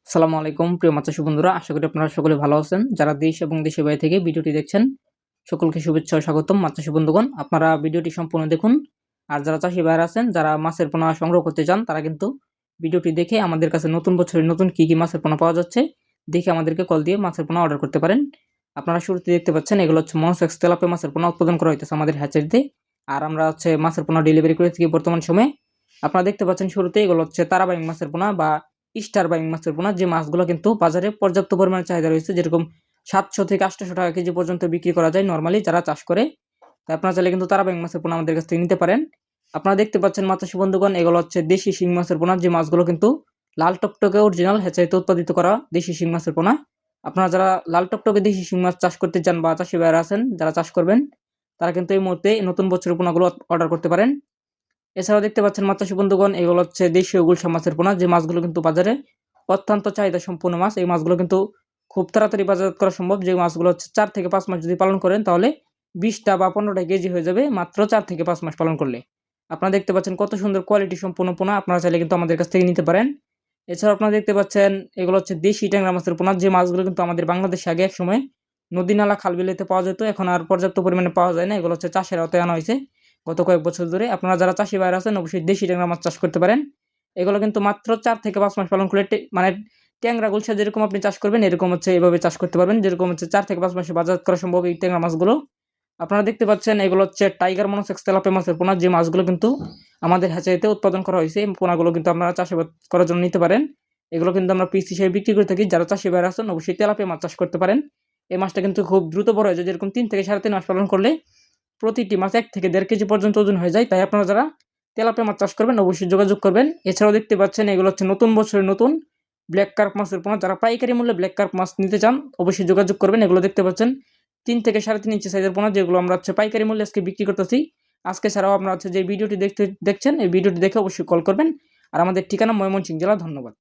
আসসালামু আলাইকুম প্রিয় মাছ চাষী বন্ধুরা, আশা করি আপনারা সকলে ভালো আছেন। যারা দেশ এবং দেশের বাইরে থেকে ভিডিওটি দেখছেন সকলকে শুভেচ্ছা ও স্বাগতম। মাছ চাষী বন্ধুগণ, আপনারা ভিডিওটি সম্পূর্ণ দেখুন। আর যারা চাষী ভাইরা আছেন, যারা মাছের পোনা সংগ্রহ করতে চান, তারা কিন্তু ভিডিওটি দেখে আমাদের কাছে নতুন বছরের নতুন কি মাছের পোনা পাওয়া যাচ্ছে দেখে আমাদেরকে কল দিয়ে মাছের পোনা অর্ডার করতে পারেন। আপনারা শুরুতে দেখতে পাচ্ছেন এগুলো হচ্ছে মনোসেক্স তেলাপিয়া মাছের পোনা উৎপাদন করা হইতেছে আমাদের হ্যাচারিতে। আর আমরা হচ্ছে মাছের পোনা ডেলিভারি করে থাকি বর্তমান সময়ে। আপনারা দেখতে পাচ্ছেন শুরুতে এগুলো হচ্ছে তারাবাইং মাছের পোনা বা স্টার বাইং মাছের পোনা, যে মাছগুলো কিন্তু বাজারে পর্যাপ্ত পরিমাণে চাহিদা রয়েছে, যেরকম 700 থেকে 800 টাকা কেজি পর্যন্ত বিক্রি করা যায় নরমালি যারা চাষ করে। তাই আপনারা চাইলে কিন্তু তারা বাইং মাছের পোনা আমাদের কাছ থেকে নিতে পারেন। আপনারা দেখতে পাচ্ছেন মাছ চাষী বন্ধুগণ, এগুলো হচ্ছে দেশি শিং মাছের পোনা, যে মাছগুলো কিন্তু লাল টকটকে অরিজিনাল হ্যাচারিতে উৎপাদিত করা দেশি শিং মাছের পোনা। আপনারা যারা লাল টকটকে দেশি শিং মাছ চাষ করতে চান বা চাষি ভাইরা আছেন যারা চাষ করবেন, তারা কিন্তু এই মুহূর্তে নতুন বছরের পোনাগুলো অর্ডার করতে পারেন। এছাড়াও দেখতে পাচ্ছেন মাছ চাষী বন্ধুগণ, এগুলো হচ্ছে দেশীয় গুলশা মাছের পোনা, যে মাছগুলো কিন্তু বাজারে অত্যন্ত চাহিদা সম্পূর্ণ মাছ। এই মাছগুলো কিন্তু খুব তাড়াতাড়ি বাজারজাত করা সম্ভব। যে মাছগুলো হচ্ছে 4 থেকে 5 মাস যদি পালন করেন, তাহলে 20টা বা 15টা কেজি হয়ে যাবে মাত্র 4 থেকে 5 মাস পালন করলে। আপনারা দেখতে পাচ্ছেন কত সুন্দর কোয়ালিটি সম্পূর্ণ পোনা, আপনারা চাইলে কিন্তু আমাদের কাছ থেকে নিতে পারেন। এছাড়াও আপনারা দেখতে পাচ্ছেন এগুলো হচ্ছে দেশি ট্যাংরা মাছের পোনা, যে মাছগুলো কিন্তু আমাদের বাংলাদেশে আগে একসময় নদী নালা খাল বিলেতে পাওয়া যেত, এখন আর পর্যাপ্ত পরিমাণে পাওয়া যায় না। এগুলো হচ্ছে চাষের আওতায় আনা হয়েছে গত কয়েক বছর ধরে। আপনারা যারা চাষি ভাইরা আছেন অবশ্যই দেশি ট্যাংরা মাছ চাষ করতে পারেন। এগুলো কিন্তু মাত্র 4 থেকে 5 মাস পালন করলে মানে ট্যাংরা গুলশা যেরকম আপনি চাষ করবেন এরকম হচ্ছে এভাবে চাষ করতে পারবেন, যেরকম হচ্ছে 4 থেকে 5 মাসে বাজারজাত করা সম্ভব এই ট্যাংরা মাছগুলো। আপনারা দেখতে পাচ্ছেন এগুলো হচ্ছে টাইগার মনোসেক্স তেলাপিয়া মাছের পোনা, যে মাছগুলো কিন্তু আমাদের হ্যাচারিতে উৎপাদন করা হয়েছে। এই পোনাগুলো কিন্তু আপনারা চাষাবাদ করার জন্য নিতে পারেন। এগুলো কিন্তু আমরা পিস হিসেবে বিক্রি করে থাকি। যারা চাষি ভাইরা আছেন অবশ্যই তেলাপিয়া মাছ চাষ করতে পারেন। এই মাছটা কিন্তু খুব দ্রুত বড় হয়ে যায়, যেরকম 3 থেকে 3.5 মাস পালন করলে প্রতিটি মাছ 1 থেকে 1.5 কেজি পর্যন্ত ওজন হয়ে যায়। তাই আপনারা যারা তেলাপিয়া মাছ চাষ করবেন অবশ্যই যোগাযোগ করবেন। এছাড়াও দেখতে পাচ্ছেন এগুলো হচ্ছে নতুন বছরের নতুন ব্ল্যাক কার্প মাছের পোনা, যারা পাইকারি মূল্যে ব্ল্যাক কার্প মাছ নিতে চান অবশ্যই যোগাযোগ করবেন। এগুলো দেখতে পাচ্ছেন 3 থেকে 3.5 ইঞ্চি সাইজের পোনা, যেগুলো আমরা হচ্ছে পাইকারি মূল্যে আজকে বিক্রি করতেছি। আজকে ছাড়াও আপনারা হচ্ছে যে ভিডিওটি দেখছেন এই ভিডিওটি দেখে অবশ্যই কল করবেন। আর আমাদের ঠিকানা ময়মনসিংহ জেলা। ধন্যবাদ।